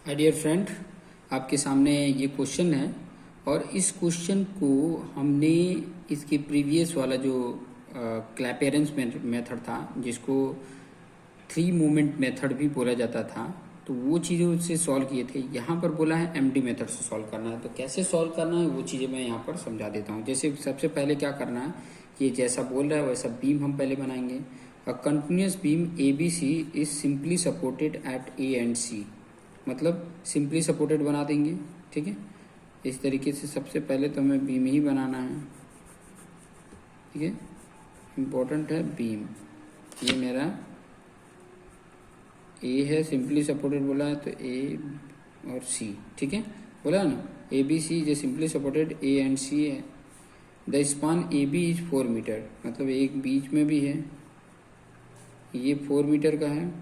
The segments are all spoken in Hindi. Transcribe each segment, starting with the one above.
हाय डियर फ्रेंड, आपके सामने ये क्वेश्चन है और इस क्वेश्चन को हमने इसके प्रीवियस वाला जो क्लैपेरेंस मेथड था, जिसको थ्री मूवमेंट मेथड भी बोला जाता था, तो वो चीज़ें उससे सॉल्व किए थे। यहाँ पर बोला है एमडी मेथड से सॉल्व करना है, तो कैसे सॉल्व करना है वो चीज़ें मैं यहाँ पर समझा देता हूँ। जैसे सबसे पहले क्या करना है, ये जैसा बोल रहा है वैसा बीम हम पहले बनाएंगे। A continuous beam A B C is simply supported at A and C, मतलब सिंपली सपोर्टेड बना देंगे। ठीक है, इस तरीके से सबसे पहले तो हमें बीम ही बनाना है। ठीक है, इम्पोर्टेंट है बीम। ये मेरा ए है, सिंपली सपोर्टेड बोला है तो ए और सी। ठीक है, बोला ना ए बी सी जो simply supported A and C है। The span A B is 4 metre, मतलब एक बीच में भी है, ये 4 मीटर का है,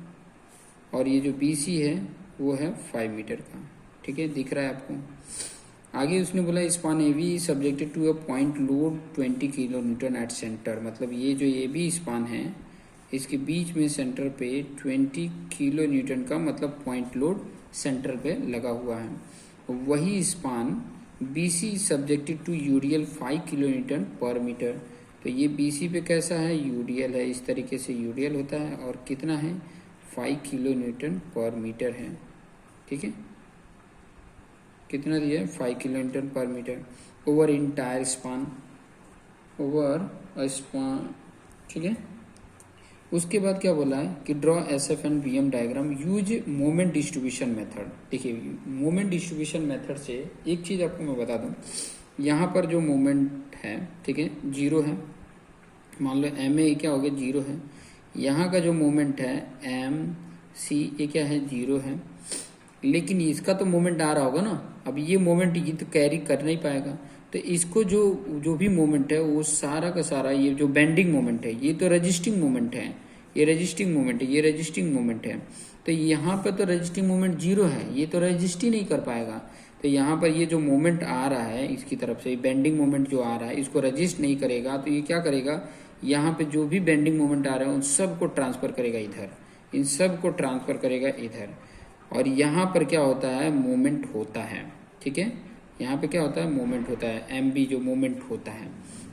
और ये जो बी सी है वो है 5 मीटर का। ठीक है, दिख रहा है आपको। आगे उसने बोला span A B subjected to a point load 20 kilo newton at centre, मतलब ये जो ए बी स्पान है इसके बीच में सेंटर पे 20 किलो न्यूटन का मतलब पॉइंट लोड सेंटर पे लगा हुआ है। वही span B C subjected to UDL 5 kilo newton per metre, तो ये बी सी पे कैसा है, यूडीएल है, इस तरीके से यूडीएल होता है, और कितना है 5 किलो न्यूटन पर मीटर है। ठीक है, कितना दिया है 5 kilo newton per metre over entire span, over a span. ठीक है, उसके बाद क्या बोला है कि draw S F and B M diagram use moment distribution method. देखिए, मोमेंट डिस्ट्रीब्यूशन मेथड से एक चीज़ आपको मैं बता दूं, यहाँ पर जो मोमेंट है, ठीक है, जीरो है, मान लो एम ए क्या हो गया, जीरो है। यहाँ का जो मोमेंट है एम सी ए क्या है, जीरो है, लेकिन इसका तो मोमेंट आ रहा होगा ना। अब ये मोमेंट ये तो कैरी कर नहीं पाएगा, तो इसको जो जो भी मोमेंट है वो सारा का सारा, ये जो बेंडिंग मोमेंट है ये तो रजिस्टिंग मोमेंट है, ये रजिस्टिंग मोमेंट है, ये रजिस्टिंग मोमेंट है। तो यहाँ पर तो रजिस्टिंग मोमेंट जीरो है, ये तो रजिस्ट ही नहीं कर पाएगा। तो यहाँ पर ये जो मोमेंट आ रहा है इसकी तरफ से, बेंडिंग मोमेंट जो आ रहा है इसको रजिस्ट नहीं करेगा, तो ये क्या करेगा, यहाँ पे जो भी बेंडिंग मोमेंट आ रहा है उन सब को ट्रांसफर करेगा इधर, इन सब को ट्रांसफर करेगा इधर, और यहाँ पर क्या होता है, मोमेंट होता है। ठीक है, यहाँ पे क्या होता है, मोमेंट होता है, एम बी जो मोमेंट होता है।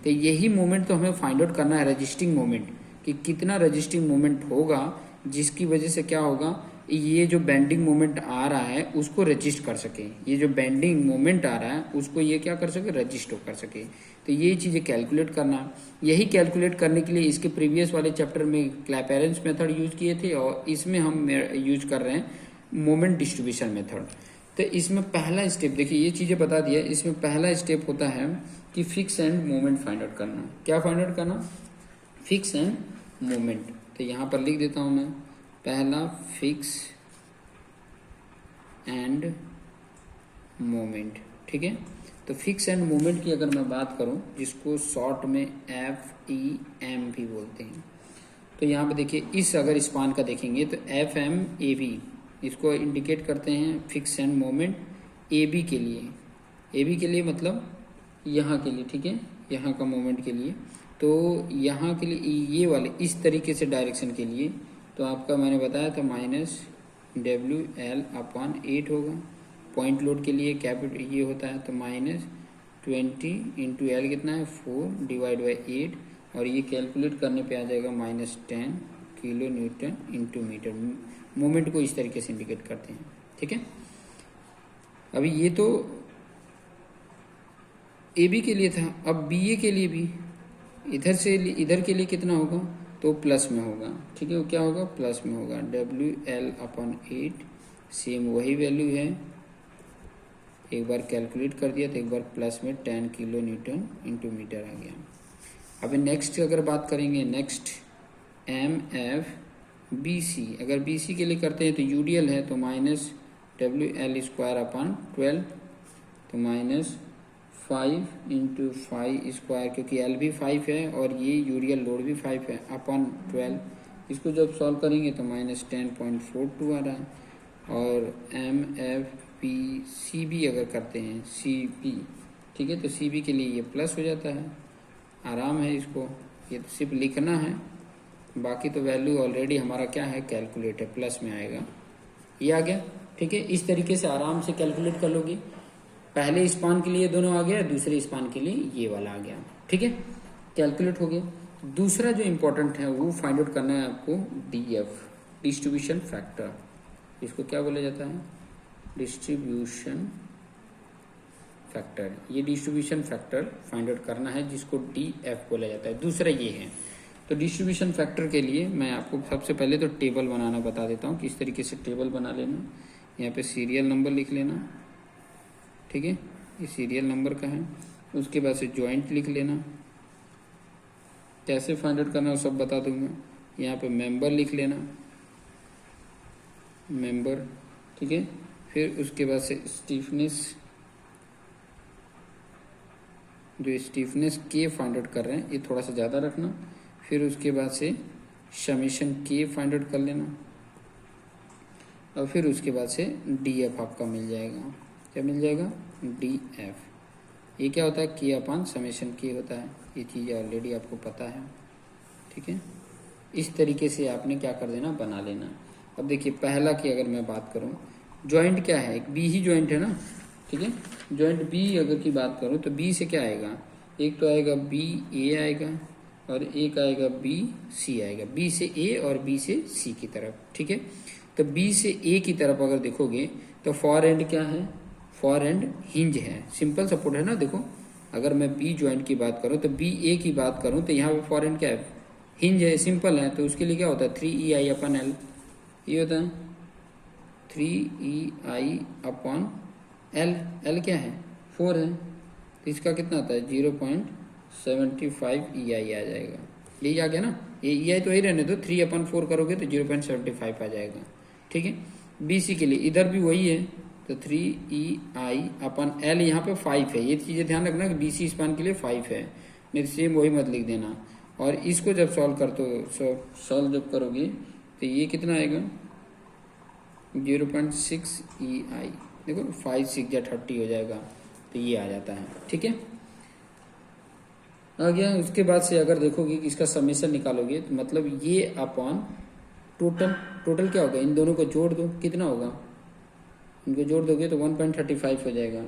तो यही मोमेंट तो हमें फाइंड आउट करना है, रजिस्टिंग मोमेंट, कि कितना रजिस्टिंग मोमेंट होगा जिसकी वजह से क्या होगा, ये जो बेंडिंग मोमेंट आ रहा है उसको रजिस्ट कर सके, ये जो बेंडिंग मोमेंट आ रहा है उसको ये क्या कर सके, रजिस्ट कर सके। तो ये चीज़ें कैलकुलेट करना, यही कैलकुलेट करने के लिए इसके प्रीवियस वाले चैप्टर में क्लैपेरेंस मेथड यूज किए थे, और इसमें हम यूज कर रहे हैं मोमेंट डिस्ट्रीब्यूशन मेथड। तो इसमें पहला स्टेप देखिए, ये चीज़ें बता दिया, इसमें पहला स्टेप होता है कि fix end moment find out करना। क्या फाइंड आउट करना, फिक्स एंड मोमेंट। तो यहाँ पर लिख देता हूँ मैं, पहला फिक्स एंड मोमेंट। ठीक है, तो फिक्स एंड मोमेंट की अगर मैं बात करूँ, जिसको शॉर्ट में FEM भी बोलते हैं, तो यहाँ पे देखिए, इस अगर स्पान का देखेंगे तो FMAV इसको इंडिकेट करते हैं फिक्स एंड मोमेंट AB के लिए, AB के लिए मतलब यहाँ के लिए। ठीक है, यहाँ का मोमेंट के लिए, तो यहाँ के लिए ये वाले इस तरीके से डायरेक्शन के लिए, तो आपका मैंने बताया था -WL/8 होगा। पॉइंट लोड के लिए कैपिटल ये होता है, तो -20 इंटू L कितना है 4 डिवाइड बाई 8, और ये कैलकुलेट करने पे आ जाएगा -10 kilo newton into metre. Moment को इस तरीके से इंडिकेट करते हैं। ठीक है, अभी ये तो AB के लिए था, अब BA के लिए भी इधर से इधर के लिए कितना होगा, तो प्लस में होगा। ठीक है, वो क्या होगा, प्लस में होगा, WL/8 सेम वही वैल्यू है, एक बार कैलकुलेट कर दिया तो एक बार प्लस में 10 किलो न्यूटन इंटू मीटर आ गया। अभी नेक्स्ट अगर बात करेंगे, नेक्स्ट MFBC, अगर BC के लिए करते हैं तो UDL है, तो -WL²/12, तो -5 इंटू 5 स्क्वायर, क्योंकि L भी 5 है और ये यूरियल लोड भी 5 है, अपॉन 12। इसको जब सॉल्व करेंगे तो -10.42 आ रहा है। और MFBCB अगर करते हैं CB, ठीक है, तो CB के लिए ये प्लस हो जाता है, आराम है, इसको ये तो सिर्फ लिखना है, बाकी तो वैल्यू ऑलरेडी हमारा क्या है, कैलकुलेट है, प्लस में आएगा, ये आ गया। ठीक है, इस तरीके से आराम से कैलकुलेट कर लोगे। पहले स्पान के लिए दोनों आ गया, दूसरे स्पान के लिए ये वाला आ गया। ठीक है, कैलकुलेट हो गया। दूसरा जो इम्पोर्टेंट है वो फाइंड आउट करना है आपको, डीएफ, डिस्ट्रीब्यूशन फैक्टर। इसको क्या बोला जाता है? Distribution factor. ये डिस्ट्रीब्यूशन फैक्टर फाइंड आउट करना है, जिसको डीएफ बोला जाता है। दूसरा ये है। तो डिस्ट्रीब्यूशन फैक्टर के लिए मैं आपको सबसे पहले तो टेबल बनाना बता देता हूँ, किस तरीके से टेबल बना लेना। यहाँ पे सीरियल नंबर लिख लेना, ठीक है, ये सीरियल नंबर का है। उसके बाद से जॉइंट लिख लेना, कैसे फाइंड आउट करना है वो सब बता दूंगा। यहाँ पे मेंबर लिख लेना, मेंबर, ठीक है। फिर उसके बाद से स्टीफनेस, जो स्टीफनेस के फाइंड आउट कर रहे हैं ये थोड़ा सा ज़्यादा रखना। फिर उसके बाद से समेशन के फाइंड आउट कर लेना, और फिर उसके बाद से डीएफ आपका मिल जाएगा। क्या मिल जाएगा? डीएफ। ये क्या होता है? के अपान समेशन के होता है। ये चीज़ ऑलरेडी आपको पता है, ठीक है। इस तरीके से आपने क्या कर देना, बना लेना। अब देखिए पहला की अगर मैं बात करूं, जॉइंट क्या है? एक बी ही जॉइंट है ना, ठीक है। जॉइंट बी अगर की बात करूं तो बी से क्या आएगा? एक तो आएगा बी ए आएगा, और एक आएगा बी सी आएगा। बी से ए और बी से सी की तरफ, ठीक है। तो बी से ए की तरफ अगर देखोगे तो फॉर एंड क्या है? फॉर एंड हिंज है, सिंपल सपोर्ट है ना। देखो अगर मैं बी जॉइंट की बात करूं तो बी ए की बात करूं तो यहाँ पे फॉर एंड क्या है? हिंज है, सिंपल है। तो उसके लिए क्या होता है? 3EI अपन एल, ये होता है 3EI अपन एल। एल क्या है? 4 है, तो इसका कितना आता है? 0.75 EI आ जाएगा। यही आ गया ना, ये EI तो ही रहने दो, 3/4 करोगे तो 0.75 आ जाएगा, ठीक है। BC के लिए इधर भी वही है, तो 3EI अपन एल, यहाँ पे 5 है। ये चीज़ें ध्यान रखना कि BC स्पान के लिए 5 है, नहीं सेम वही मत लिख देना। और इसको जब सॉल्व जब करोगे तो ये कितना आएगा? 0.6 EI। देखो 5 6 या 30 हो जाएगा, तो ये आ जाता है, ठीक है। आ गया। उसके बाद से अगर देखोगे कि इसका समेशन निकालोगे तो मतलब ये अपॉन टोटल क्या होगा? इन दोनों को जोड़ दो, कितना होगा? इनको जोड़ दोगे तो 1.35 हो जाएगा।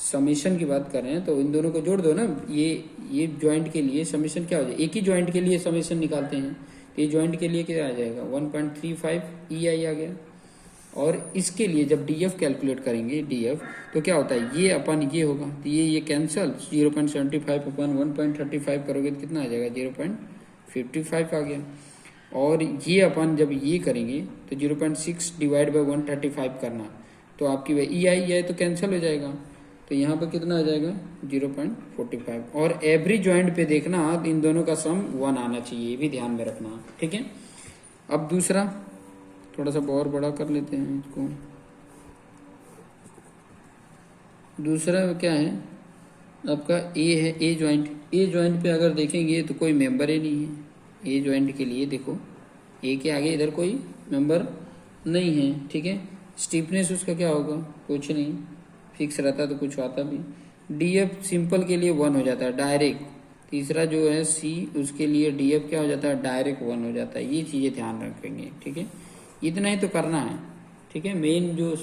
समेशन की बात कर रहे हैं तो इन दोनों को जोड़ दो ना। ये जॉइंट के लिए समेशन क्या हो जाएगा? एक ही जॉइंट के लिए समेशन निकालते हैं, तो ये जॉइंट के लिए क्या आ जाएगा? 1.35 EI आ गया। और इसके लिए जब डीएफ कैलकुलेट करेंगे, डीएफ तो क्या होता है? ये अपन ये होगा, तो ये कैंसल, 0.75 अपन 1.35 करोगे तो कितना आ जाएगा? 0.55 आ गया। और ये अपन जब ये करेंगे तो 0.6 डिवाइड बाई 135 करना, तो आपकी EI तो कैंसिल हो जाएगा, तो यहाँ पर कितना आ जाएगा? 0.45। और एवरी जॉइंट पे देखना इन दोनों का सम 1 आना चाहिए, ये भी ध्यान में रखना, ठीक है। अब दूसरा थोड़ा सा और बड़ा कर लेते हैं इसको। दूसरा क्या है आपका? ए है, ए जॉइंट। ए जॉइंट पे अगर देखेंगे तो कोई मेंबर ही नहीं है। ए जॉइंट के लिए देखो, ए के आगे इधर कोई मेंबर नहीं है, ठीक है। स्टीफनेस उसका क्या होगा? कुछ नहीं, फिक्स रहता तो कुछ आता भी। डीएफ सिंपल के लिए 1 हो जाता है डायरेक्ट। तीसरा जो है सी, उसके लिए डीएफ क्या हो जाता है? डायरेक्ट 1 हो जाता है। ये चीज़ें ध्यान रखेंगे, ठीक है। इतना ही तो करना है, ठीक है। मेन जो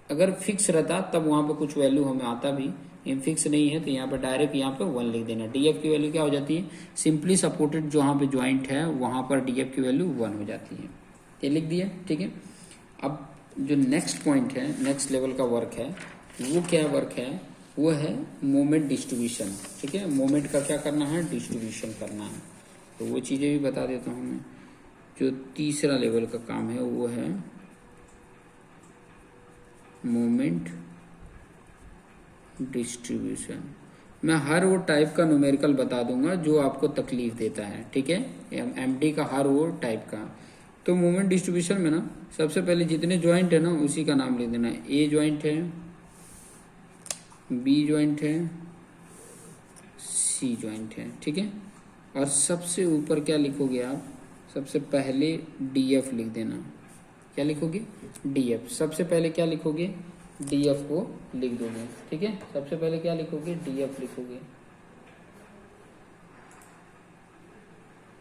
अगर फिक्स रहता तब वहाँ पे कुछ वैल्यू हमें आता भी, लेकिन फिक्स नहीं है तो यहाँ पर डायरेक्ट यहाँ पे 1 लिख देना। डीएफ की वैल्यू क्या हो जाती है? सिंपली सपोर्टेड जहाँ पे ज्वाइंट है वहाँ पर डीएफ की वैल्यू 1 हो जाती है। ये लिख दिया, ठीक है। अब जो नेक्स्ट पॉइंट है, नेक्स्ट लेवल का वर्क है, वो क्या वर्क है? वो है मोमेंट डिस्ट्रीब्यूशन, ठीक है। मोमेंट का क्या करना है? डिस्ट्रीब्यूशन करना है। तो वो चीज़ें भी बता देता हूँ मैं। जो तीसरा लेवल का काम है वो है मोमेंट डिस्ट्रीब्यूशन। मैं हर वो टाइप का न्यूमेरिकल बता दूंगा जो आपको तकलीफ देता है, ठीक है। एमडी का हर वो टाइप का। तो मोमेंट डिस्ट्रीब्यूशन में ना सबसे पहले जितने जॉइंट है ना उसी का नाम लिख देना। ए जॉइंट है, बी जॉइंट है, सी जॉइंट है, ठीक है। और सबसे ऊपर क्या लिखोगे आप? सबसे पहले डीएफ लिख देना। क्या लिखोगे? डीएफ। सबसे पहले क्या लिखोगे? डीएफ को लिख दोगे, ठीक है। सबसे पहले क्या लिखोगे? डीएफ लिखोगे।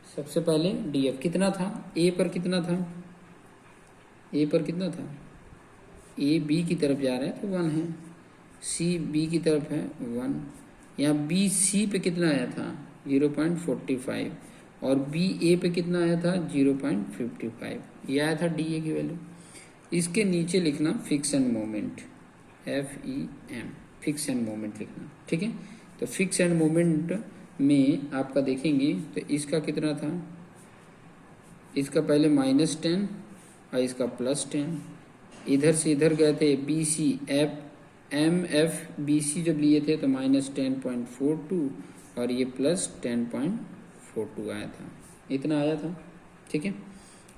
सबसे पहले डीएफ कितना था? ए पर कितना था? ए पर कितना था, ए बी की तरफ जा रहा है तो 1 है, सी बी की तरफ है 1, यहाँ बी सी पे कितना आया था 0.45 और बी ए पे कितना आया था 0.55, ये आया था डी ए की वैल्यू। इसके नीचे लिखना fix end moment, FEM, fix end moment लिखना, ठीक है। तो फिक्स एंड मोमेंट में आपका देखेंगे तो इसका कितना था, इसका पहले -10 और इसका +10, इधर से इधर गए थे BC MFBC जब लिए थे तो -10.42 और ये +10.42 आया था, इतना आया था, ठीक है।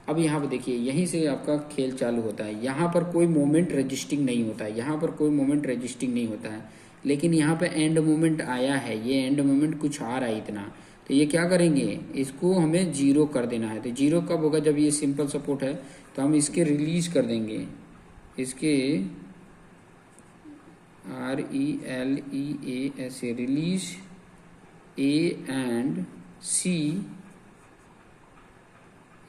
अब यहाँ पर देखिए यहीं से आपका खेल चालू होता है, यहाँ पर कोई मोमेंट रजिस्टिंग नहीं होता है, यहाँ पर कोई मोमेंट रजिस्टिंग नहीं होता है, लेकिन यहाँ पे एंड मोमेंट आया है, ये एंड मोमेंट कुछ आ रहा है इतना, तो ये क्या करेंगे, इसको हमें 0 कर देना है। तो 0 कब होगा, जब ये सिंपल सपोर्ट है तो हम इसके रिलीज कर देंगे, इसके RELEAS release A and C,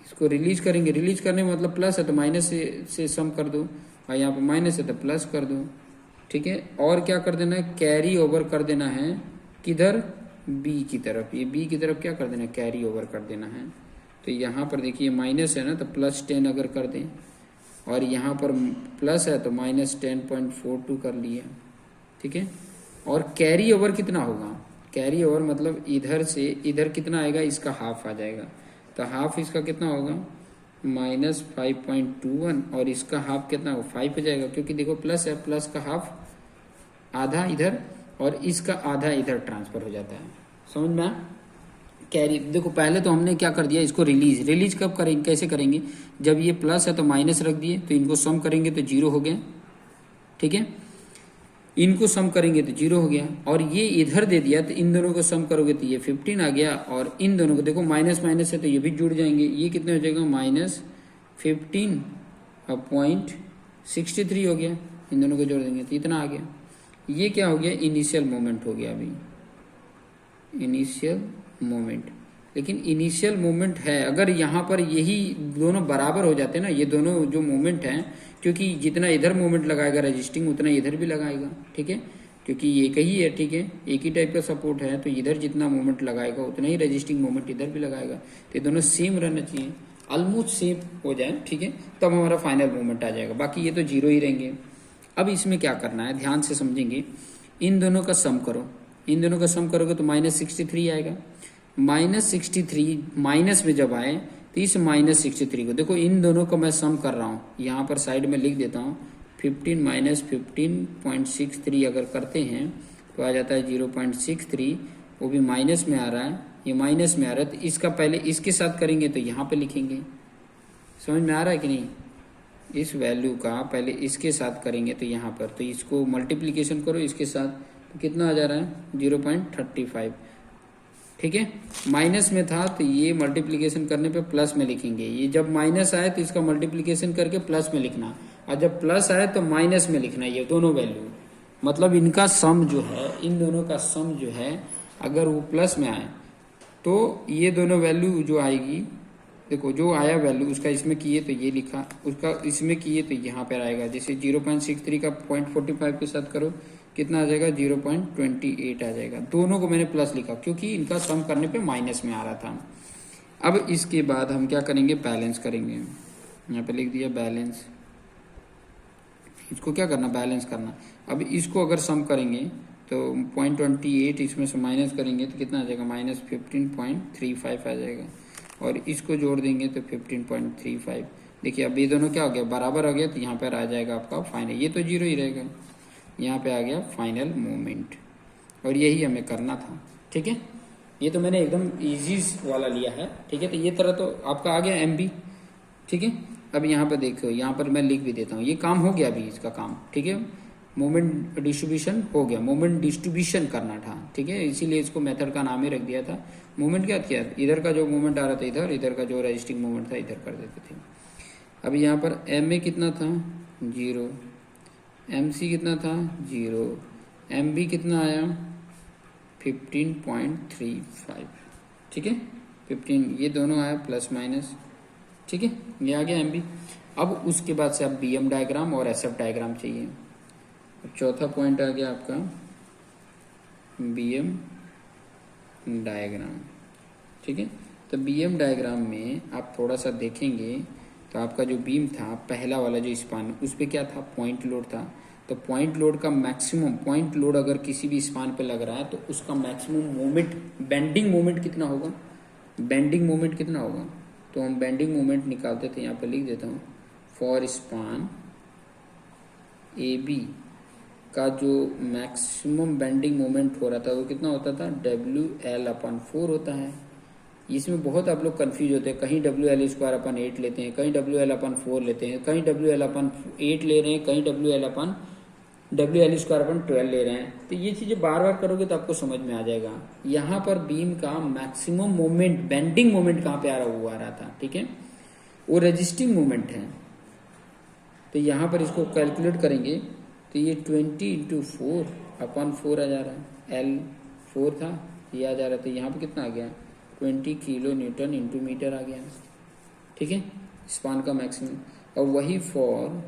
इसको रिलीज करेंगे, रिलीज करने में मतलब प्लस है तो माइनस से सम कर दो, और यहाँ पर माइनस है तो प्लस कर दो, ठीक है। और क्या कर देना है, कैरी ओवर कर देना है, किधर, बी की तरफ, ये बी की तरफ क्या कर देना है, कैरी ओवर कर देना है। तो यहाँ पर देखिए माइनस है ना तो +10 अगर कर दें, और यहाँ पर प्लस है तो -10.42 कर लिया, ठीक है। और कैरी ओवर कितना होगा, कैरी ओवर मतलब इधर से इधर कितना आएगा, इसका हाफ आ जाएगा, तो हाफ इसका कितना होगा -5.21 और इसका हाफ कितना होगा 5 हो जाएगा, क्योंकि देखो प्लस है, प्लस का हाफ आधा इधर और इसका आधा इधर ट्रांसफर हो जाता है, समझ में। कैरी देखो पहले तो हमने क्या कर दिया, इसको रिलीज कब करेंगे, कैसे करेंगे, जब ये प्लस है तो माइनस रख दिए, तो इनको सम करेंगे तो 0 हो गया, ठीक है। इनको सम करेंगे तो 0 हो गया, और ये इधर दे दिया तो इन दोनों को सम करोगे तो ये 15 आ गया, और इन दोनों को देखो माइनस माइनस है तो ये भी जुड़ जाएंगे, ये कितने हो जाएगा -15.63 हो गया, इन दोनों को जोड़ देंगे तो इतना आ गया। ये क्या हो गया, इनिशियल मोमेंट हो गया, अभी इनिशियल मोमेंट। लेकिन इनिशियल मोमेंट है, अगर यहाँ पर यही दोनों बराबर हो जाते हैं ना, ये दोनों जो मोमेंट हैं, क्योंकि जितना इधर मोमेंट लगाएगा रजिस्टिंग उतना इधर भी लगाएगा, ठीक है, क्योंकि एक ही है, ठीक है, एक ही टाइप का सपोर्ट है, तो इधर जितना मोमेंट लगाएगा उतना ही रजिस्टिंग मोमेंट इधर भी लगाएगा, तो ये दोनों सेम रहना चाहिए, ऑलमोस्ट सेम हो जाए, ठीक है, तब हमारा फाइनल मोमेंट आ जाएगा, बाकी ये तो 0 ही रहेंगे। अब इसमें क्या करना है, ध्यान से समझेंगे, इन दोनों का सम करो, इन दोनों का सम करोगे तो -63 आएगा, -63 माइनस में जब आए तो इस -63 को देखो, इन दोनों को मैं सम कर रहा हूँ, यहाँ पर साइड में लिख देता हूँ, 15 - 15.63 अगर करते हैं तो आ जाता है 0.63, वो भी माइनस में आ रहा है, ये माइनस में आ रहा है, तो इसका पहले इसके साथ करेंगे तो यहाँ पे लिखेंगे, समझ में आ रहा है कि नहीं, इस वैल्यू का पहले इसके साथ करेंगे तो यहाँ पर, तो इसको मल्टीप्लिकेशन करो इसके साथ तो कितना आ जा रहा है 0.35, ठीक है। माइनस में था तो ये मल्टीप्लिकेशन करने पे प्लस में लिखेंगे, ये जब माइनस आए तो इसका मल्टीप्लिकेशन करके प्लस में लिखना, और जब प्लस आए तो माइनस में लिखना, ये दोनों वैल्यू, मतलब इनका सम जो है, इन दोनों का सम जो है अगर वो प्लस में आए तो ये दोनों वैल्यू जो आएगी, देखो जो आया वैल्यू उसका इसमें किए तो ये लिखा, उसका इसमें किए तो यहाँ पर आएगा, जैसे 0.63 का 0.45 के साथ करो कितना आ जाएगा 0.28 आ जाएगा, दोनों को मैंने प्लस लिखा क्योंकि इनका सम करने पे माइनस में आ रहा था। अब इसके बाद हम क्या करेंगे, बैलेंस करेंगे, यहाँ पे लिख दिया बैलेंस, इसको क्या करना, बैलेंस करना। अब इसको अगर सम करेंगे तो 0.28 इसमें से माइनस करेंगे तो कितना आ जाएगा -15.35 आ जाएगा, और इसको जोड़ देंगे तो 15.35। देखिए अब ये दोनों क्या हो गया, बराबर हो गया, तो यहाँ पर आ जाएगा आपका फाइनल, ये तो 0 ही रहेगा, यहाँ पे आ गया फाइनल मोमेंट, और यही हमें करना था, ठीक है। ये तो मैंने एकदम इजी वाला लिया है, ठीक है, तो ये तरह तो आपका आ गया MB, ठीक है। अब यहाँ पर देखो, यहाँ पर मैं लिख भी देता हूँ, ये काम हो गया अभी इसका काम, ठीक है, मोमेंट डिस्ट्रीब्यूशन हो गया, मोमेंट डिस्ट्रीब्यूशन करना था, ठीक है, इसीलिए इसको मेथड का नाम ही रख दिया था। मोमेंट क्या किया, इधर का जो मोमेंट आ रहा था इधर, इधर का जो रजिस्टिंग मोमेंट था इधर कर देते थे। अब यहाँ पर MA कितना था 0, MC कितना था 0, MB कितना आया 15.35, ठीक है, 15, ये दोनों आया प्लस माइनस, ठीक है, ये आ गया MB। अब उसके बाद से अब BM डायग्राम और SF डायग्राम चाहिए। चौथा पॉइंट आ गया आपका BM डायग्राम, ठीक है। तो BM डायग्राम में आप थोड़ा सा देखेंगे तो आपका जो बीम था पहला वाला जो स्पान, उस पर क्या था, पॉइंट लोड था। तो पॉइंट लोड का मैक्सिमम, पॉइंट लोड अगर किसी भी स्पान पे लग रहा है तो उसका मैक्सिमम मोमेंट, बेंडिंग मोमेंट कितना होगा, बेंडिंग मोमेंट कितना होगा। तो हम बेंडिंग मोमेंट निकालते थे, यहाँ पे लिख देता हूँ, फॉर स्पान AB का जो मैक्सिमम बेंडिंग मोमेंट हो रहा था वो कितना होता था, WL/4 होता है। इसमें बहुत आप लोग कंफ्यूज होते हैं, कहीं WL²/8 लेते हैं, कहीं WL/4 लेते हैं, कहीं WL/8 ले रहे हैं, कहीं WL²/12 ले रहे हैं। तो ये चीज़ें बार बार करोगे तो आपको समझ में आ जाएगा। यहाँ पर बीम का मैक्सिमम मोमेंट, बेंडिंग मोमेंट कहाँ पे आ रहा था, ठीक है, वो रेजिस्टिंग मोमेंट है। तो यहाँ पर इसको कैलकुलेट करेंगे तो ये 20 × 4/4 आ जा रहा है, L4 था, ये आ जा रहा है। तो यहाँ पे कितना आ गया, 20 kN/मीटर आ गया, ठीक है, स्पान का मैक्सिमम। और वही फॉर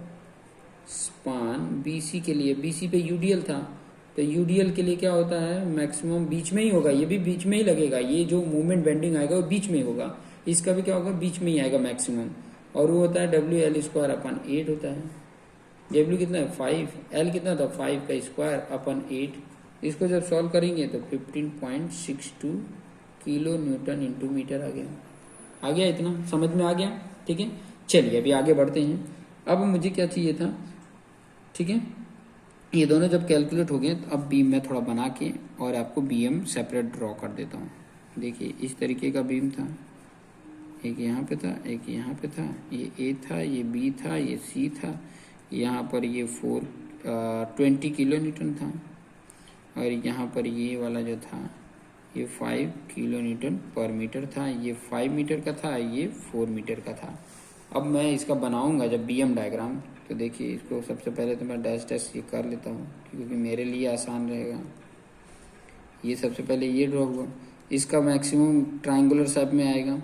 स्पान BC के लिए, BC पे UDL था, तो UDL के लिए क्या होता है, मैक्सिमम बीच में ही होगा, ये भी बीच में ही लगेगा, ये जो मोमेंट बेंडिंग आएगा वो बीच में ही होगा, इसका भी क्या होगा, बीच में ही आएगा मैक्सिमम। और वो होता है WL²/8 होता है। W कितना है, 5, L कितना था, 5 का स्क्वायर/8। इसको जब सॉल्व करेंगे तो 15.62 kN/मीटर आ गया, इतना समझ में आ गया, ठीक है। चलिए अभी आगे बढ़ते हैं। अब मुझे क्या चाहिए था, ठीक है, ये दोनों जब कैलकुलेट हो गए तो अब बीम मैं थोड़ा बना के और आपको BM सेपरेट ड्रॉ कर देता हूँ। देखिए इस तरीके का बीम था, एक यहाँ पे था, एक यहाँ पे था, ये A था, ये B था, ये C था, यहाँ पर ये 20 kN था, और यहाँ पर ये वाला जो था ये 5 kN/मीटर था, ये 5 मीटर का था, ये 4 मीटर का था। अब मैं इसका बनाऊंगा जब BM डायग्राम, तो देखिए इसको सबसे पहले तो मैं डैश ये कर लेता हूँ क्योंकि मेरे लिए आसान रहेगा। ये सबसे पहले ये ड्रॉ हुआ, इसका मैक्सिमम ट्रायंगुलर शेप में आएगा,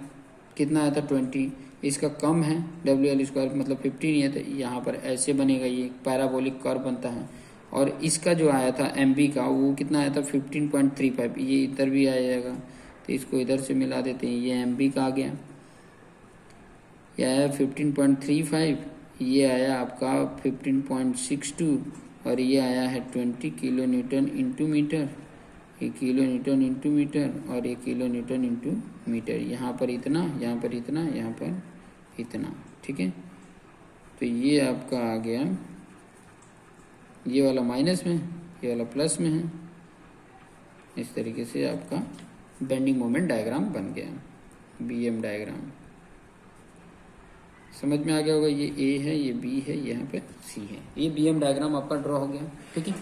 कितना आया था 20, इसका कम है WL² मतलब 15 है, तो यहाँ पर ऐसे बनेगा, ये पैराबोलिक कर्व बनता है। और इसका जो आया था MB का वो कितना आया था 15.35, ये इधर भी आ जाएगा, तो इसको इधर से मिला देते हैं, ये MB का आ गया, ये आया 15.35, ये आया आपका 15.62, और ये आया है 20 kN/मीटर, ये kN/मीटर, और ये kN/मीटर। यहाँ पर इतना, यहाँ पर इतना, यहाँ पर इतना, ठीक है। तो ये आपका आ गया, ये वाला माइनस में, ये वाला प्लस में है। इस तरीके से आपका बेंडिंग मोमेंट डायग्राम बन गया, BM डायग्राम। समझ में आ गया होगा, ये A है, ये B है, यहाँ पे C है, ये BM डायग्राम आपका ड्रॉ हो गया, ठीक है,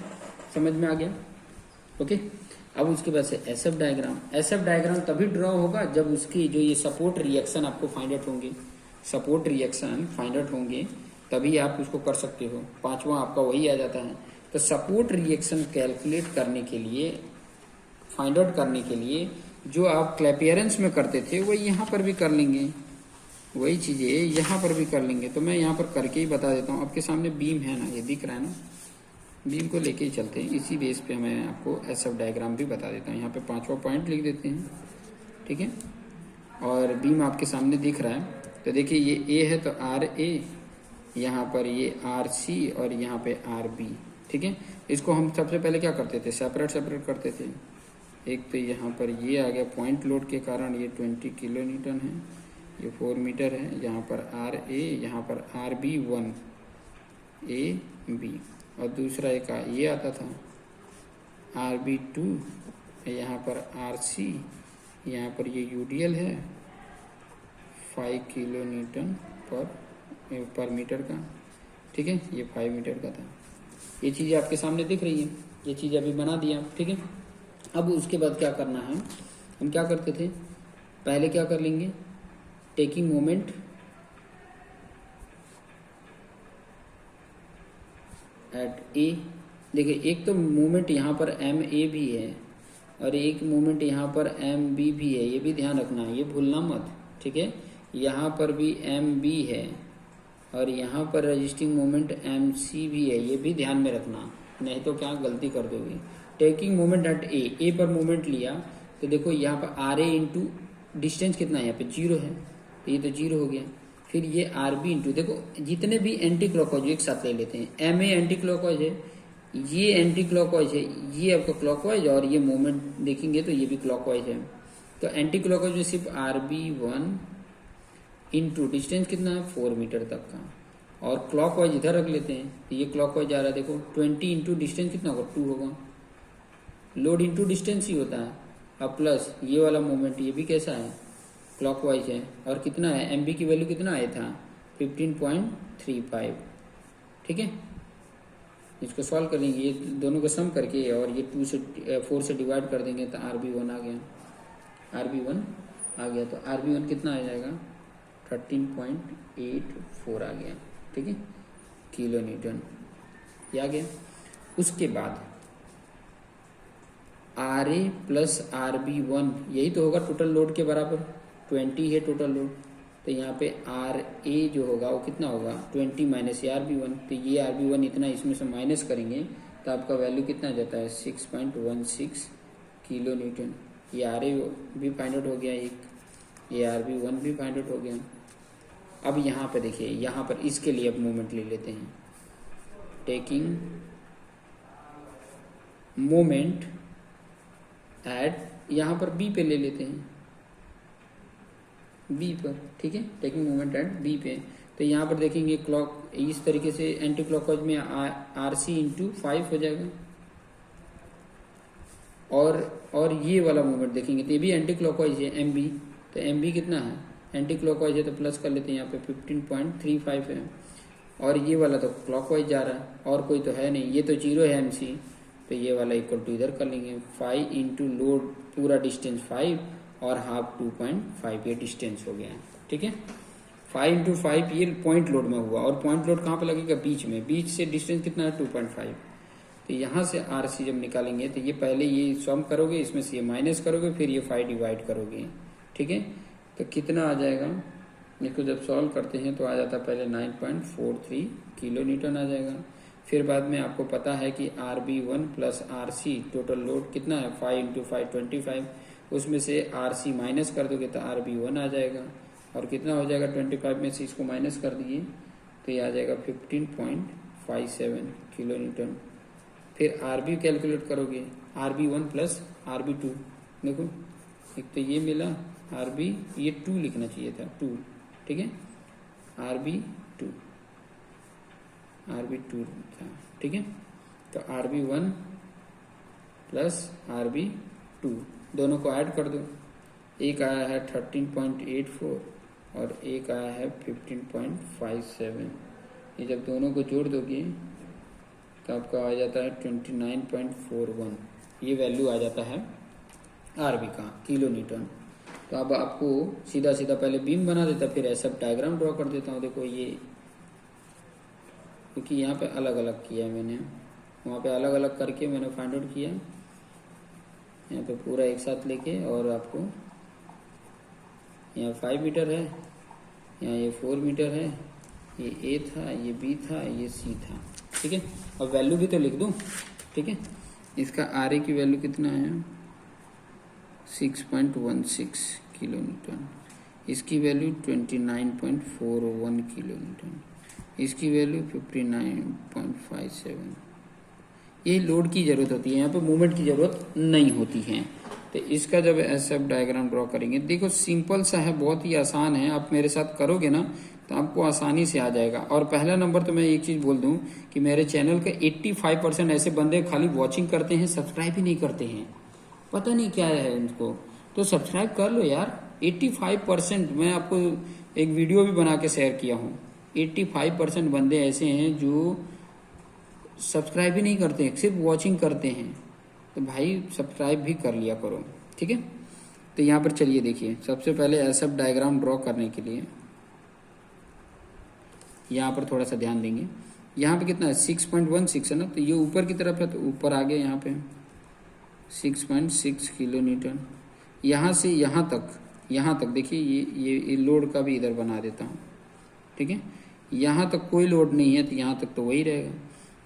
समझ में आ गया, ओके। अब उसके बाद से SF डायग्राम, SF डायग्राम तभी ड्रॉ होगा जब उसकी जो ये सपोर्ट रिएक्शन आपको फाइंड आउट होंगे, सपोर्ट रिएक्शन फाइंड आउट होंगे तभी आप उसको कर सकते हो। पांचवा आपका वही आ जाता है। तो सपोर्ट रिएक्शन कैलकुलेट करने के लिए, फाइंड आउट करने के लिए जो आप क्लैपियरेंस में करते थे वही यहाँ पर भी कर लेंगे, वही चीज़ें यहाँ पर भी कर लेंगे। तो मैं यहाँ पर करके ही बता देता हूँ। आपके सामने बीम है ना, ये दिख रहा है ना, बीम को लेके ही चलते हैं। इसी बेस पे मैं आपको SF डायग्राम भी बता देता हूँ। यहाँ पे पांचवा पॉइंट लिख देते हैं, ठीक है। और बीम आपके सामने दिख रहा है, तो देखिए ये A है तो RA, यहाँ पर ये RC और यहाँ पे RB, ठीक है। इसको हम सबसे पहले क्या करते थे, सेपरेट करते थे। एक तो यहाँ पर ये आ गया पॉइंट लोड के कारण, ये 20 kN है, ये 4 मीटर है। यहाँ पर RA, यहाँ पर RB 1AB, और दूसरा एक ये आता था RB 2, यहाँ पर RC, यहाँ पर ये UDL है 5 kN पर मीटर का, ठीक है। ये 5 मीटर का था। ये चीज़ें आपके सामने दिख रही है, ये चीज़ अभी बना दिया, ठीक है। अब उसके बाद क्या करना है, हम क्या करते थे, पहले क्या कर लेंगे, टेकिंग मोमेंट एट A। देखिए एक तो मोमेंट यहाँ पर MA भी है और एक मोमेंट यहाँ पर MB भी है, ये भी ध्यान रखना है, ये भूलना मत, ठीक है। यहाँ पर भी MB है और यहाँ पर रजिस्टिंग मोमेंट MC भी है, ये भी ध्यान में रखना, नहीं तो क्या गलती कर दोगे। टेकिंग मोमेंट एट ए पर मोमेंट लिया तो देखो यहाँ पर RA इंटू डिस्टेंस कितना है, यहाँ पे 0 है, तो ये तो 0 हो गया। फिर ये RB इंटू, देखो जितने भी एंटी क्लॉकवाइज एक साथ ले लेते हैं। MA एंटी क्लॉकवाइज है, ये एंटी क्लॉकवाइज है, ये आपका क्लॉकवाइज, और ये मोमेंट देखेंगे तो ये भी क्लॉकवाइज है। तो एंटी क्लॉकवाइज में सिर्फ RB1 इंटू डिस्टेंस कितना है 4 मीटर तक का, और क्लॉकवाइज इधर रख लेते हैं, तो ये क्लॉकवाइज जा रहा है, देखो 20 इंटू डिस्टेंस कितना होगा 2 होगा, लोड इंटू डिस्टेंस ही होता है। अब प्लस ये वाला मोमेंट, ये भी कैसा है क्लॉकवाइज है, और कितना है MB की वैल्यू कितना आया था 15.35, ठीक है। इसको सॉल्व करेंगे, ये दोनों को सम करके और ये 4 से डिवाइड कर देंगे तो RB1 आ गया, RB1 आ गया, तो RB1 कितना आ जाएगा 13.84 आ गया, ठीक है, किलो न्यूटन, ये आ गया। उसके बाद RA प्लस RB1 यही तो होगा टोटल लोड के बराबर, 20 है टोटल लोड, तो यहाँ पे RA जो होगा वो कितना होगा 20 माइनस RB1, तो ये RB1 इतना इसमें से माइनस करेंगे तो आपका वैल्यू कितना आ जाता है 6.16 किलो न्यूटन। ये RA भी फाइंड आउट हो गया एक, ये RB1 भी फाइंड आउट हो गया। अब यहाँ पे देखिए, यहाँ पर इसके लिए अब मोमेंट ले लेते हैं, टेकिंग मोमेंट एट, यहाँ पर B पे ले लेते हैं, B पर, ठीक है, टेकिंग मोमेंट एट B पे। तो यहाँ पर देखेंगे क्लॉक इस तरीके से एंटी क्लॉकवाइज में RC इंटू 5 हो जाएगा, और ये वाला मोमेंट देखेंगे तो ये भी एंटी क्लॉकवाइज है MB, तो MB कितना है एंटी क्लॉकवाइज है तो प्लस कर लेते हैं, यहाँ पे 15.35 है, और ये वाला तो क्लॉकवाइज जा रहा है, और कोई तो है नहीं, ये तो 0 है MC, तो ये वाला इक्वल टू इधर कर लेंगे 5 इंटू लोड पूरा डिस्टेंस 5 और हाफ 2.5, ये डिस्टेंस हो गया, ठीक है। 5 इंटू 5 ये पॉइंट लोड में हुआ, और पॉइंट लोड कहाँ पे लगेगा बीच में, बीच से डिस्टेंस कितना है 2.5, तो यहाँ से RC जब निकालेंगे तो ये पहले ये सम करोगे, इसमें से ये माइनस करोगे, फिर ये 5 डिवाइड करोगे, ठीक है। तो कितना आ जाएगा, इसको जब सॉल्व करते हैं तो आ जाता है पहले 9.43 किलो न्यूटन आ जाएगा। फिर बाद में आपको पता है कि RB1 plus RC total load कितना है 5 इंटू 5 25, उसमें से RC माइनस कर दोगे तो RB1 आ जाएगा, और कितना हो जाएगा 25 में से इसको माइनस कर दिए तो ये आ जाएगा 15.57 किलो न्यूटन। फिर RB कैलकुलेट करोगे, RB1 प्लस RB2, देखो एक तो ये मिला RB, ये 2 लिखना चाहिए था 2, ठीक है, RB2 था, ठीक है। तो RB1 प्लस RB2 दोनों को ऐड कर दो, एक आया है 13.84 और एक आया है 15.57, ये जब दोनों को जोड़ दोगे तो आपका आ जाता है 29.41, ये वैल्यू आ जाता है RB का किलो न्यूटन। तो अब आपको सीधा सीधा पहले बीम बना देता, फिर ऐसा डायग्राम ड्रॉ कर देता हूँ, देखो ये, क्योंकि यहाँ पे अलग अलग किया है मैंने, वहाँ पे अलग अलग करके मैंने फाइंड आउट किया, यहाँ पे पूरा एक साथ लेके, और आपको यहाँ 5 मीटर है, यहाँ ये 4 मीटर है, ये A था, ये B था, ये C था, ठीक है। और वैल्यू भी तो लिख दूँ, ठीक है। इसका RA की वैल्यू कितना है 6.16 किलो न्यूटन, इसकी वैल्यू 29.41 किलो न्यूटन, इसकी वैल्यू 59.57। ये लोड की ज़रूरत होती है, यहाँ पे मूवमेंट की ज़रूरत नहीं होती है। तो इसका जब ऐसा डायग्राम ड्रॉ करेंगे, देखो सिंपल सा है, बहुत ही आसान है, आप मेरे साथ करोगे ना तो आपको आसानी से आ जाएगा। और पहला नंबर तो मैं एक चीज़ बोल दूं कि मेरे चैनल के 85% ऐसे बंदे खाली वॉचिंग करते हैं, सब्सक्राइब ही नहीं करते हैं, पता नहीं क्या है उनको, तो सब्सक्राइब कर लो यार। 85% मैं आपको एक वीडियो भी बना के शेयर किया हूँ, 85% बंदे ऐसे हैं जो सब्सक्राइब ही नहीं करते हैं, सिर्फ वॉचिंग करते हैं, तो भाई सब्सक्राइब भी कर लिया करो, ठीक है। तो यहाँ पर चलिए देखिए, सबसे पहले ऐसा डायग्राम ड्रॉ करने के लिए यहाँ पर थोड़ा सा ध्यान देंगे, यहाँ पे कितना है 6.16 है ना, तो ये ऊपर की तरफ है तो ऊपर आ गया यहाँ पे 6.6 किलो न्यूटन। यहाँ से यहाँ तक देखिए, ये लोड का भी इधर बना देता हूँ, ठीक है। यहाँ तक कोई लोड नहीं है तो यहाँ तक तो वही रहेगा।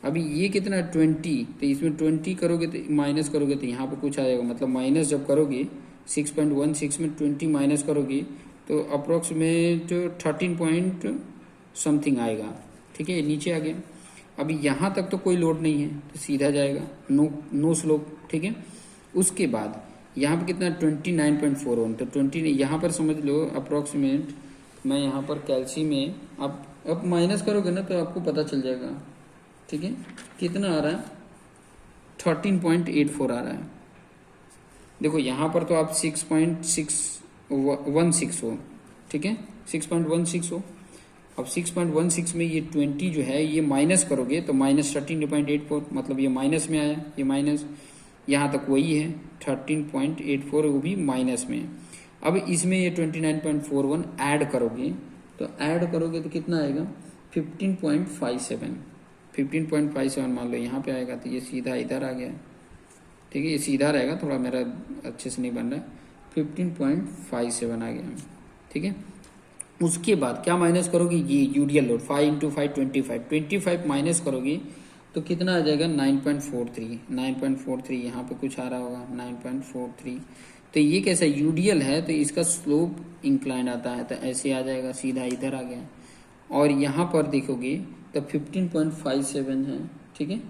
अभी ये कितना 20, तो इसमें 20 करोगे तो माइनस करोगे तो यहाँ पे कुछ आ जाएगा, मतलब माइनस जब करोगे 6.16 में 20 माइनस करोगे तो अप्रोक्सीमेट 13 पॉइंट समथिंग आएगा। ठीक है, नीचे आ गया। अभी यहाँ तक तो कोई लोड नहीं है तो सीधा जाएगा, नो स्लोप। ठीक है, उसके बाद यहाँ पे कितना 29.41, तो 20 यहाँ पर समझ लो अप्रोक्सीमेट, मैं यहाँ पर कैल्सी में अब माइनस करोगे ना तो आपको पता चल जाएगा। ठीक है, कितना आ रहा है 13.84 आ रहा है। देखो यहाँ पर तो आप 6.616 हो। ठीक है, 6.16 हो। अब 6.16 में ये 20 जो है ये माइनस करोगे तो माइनस 13.84, मतलब ये माइनस में आया, ये माइनस यहाँ तक वही है 13.84, वो भी माइनस में। अब इसमें ये 29.41 ऐड करोगे तो कितना आएगा 15.57 मान लो यहाँ पे आएगा, तो ये सीधा इधर आ गया। ठीक है, ये सीधा रहेगा, थोड़ा मेरा अच्छे से नहीं बन रहा है, 15.57 आ गया। ठीक है, उसके बाद क्या माइनस करोगे, ये यूडियल लोड 5 × 5 25 माइनस करोगे तो कितना आ जाएगा 9.43 यहाँ पे कुछ आ रहा होगा 9.43। तो ये कैसा यूडियल है तो इसका स्लोप इंक्लाइन आता है, तो ऐसे आ जाएगा, सीधा इधर आ गया। और यहाँ पर देखोगे तो 15.57 है। ठीक है,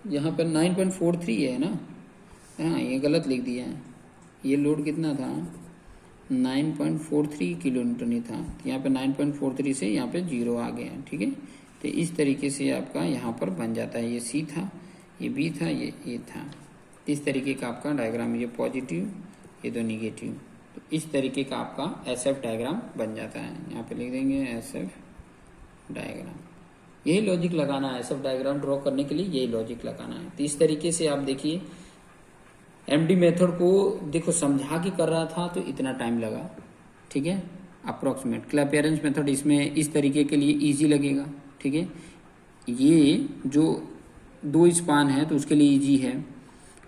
यहाँ पर 9.43 है ना, हाँ ये गलत लिख दिया है। ये लोड कितना था 9.43 किलो न्यूटन ही था, तो यहाँ पे 9.43 से यहाँ पे 0 आ गया। ठीक है, तो इस तरीके से आपका यहाँ पर बन जाता है, ये सी था, ये बी था, ये ए था। इस तरीके का आपका डायग्राम, ये पॉजिटिव ये दो निगेटिव, तो इस तरीके का आपका एसएफ डायग्राम बन जाता है। यहाँ पे लिख देंगे एसएफ डायग्राम। यही लॉजिक लगाना है, एसएफ डायग्राम ड्रॉ करने के लिए यही लॉजिक लगाना है। तो इस तरीके से आप देखिए एमडी मेथड को देखो समझा के कर रहा था तो इतना टाइम लगा। ठीक है, अप्रोक्सीमेट क्लैपेरेंस मेथड इसमें इस तरीके के लिए इजी लगेगा। ठीक है, ये जो 2 स्पान है तो उसके लिए इजी है,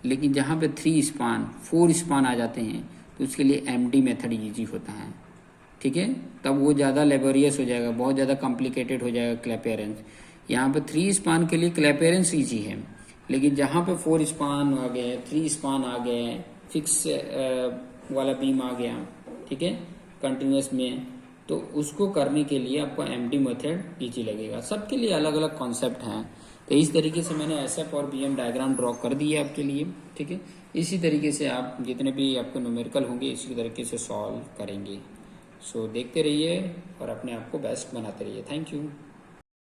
लेकिन जहाँ पे 3 स्पान 4 स्पान आ जाते हैं तो उसके लिए एमडी मेथड इजी होता है। ठीक है, तब वो ज़्यादा लेबोरियस हो जाएगा, बहुत ज़्यादा कॉम्प्लिकेटेड हो जाएगा क्लैपेरेंस। यहाँ पे 3 स्पान के लिए क्लैपेरेंस इजी है, लेकिन जहाँ पे 4 स्पान आ गए, 3 स्पान आ गए, फिक्स वाला बीम आ गया, ठीक है, कंटिन्यूस में, तो उसको करने के लिए आपको एमडी मेथड इजी लगेगा। सबके लिए अलग अलग कॉन्सेप्ट हैं। तो इस तरीके से मैंने एसएफ और बीएम डायग्राम ड्रॉ कर दिए आपके लिए। ठीक है, इसी तरीके से आप जितने भी आपको न्यूमेरिकल होंगे इसी तरीके से सॉल्व करेंगे। सो देखते रहिए और अपने आप को बेस्ट बनाते रहिए। Thank you.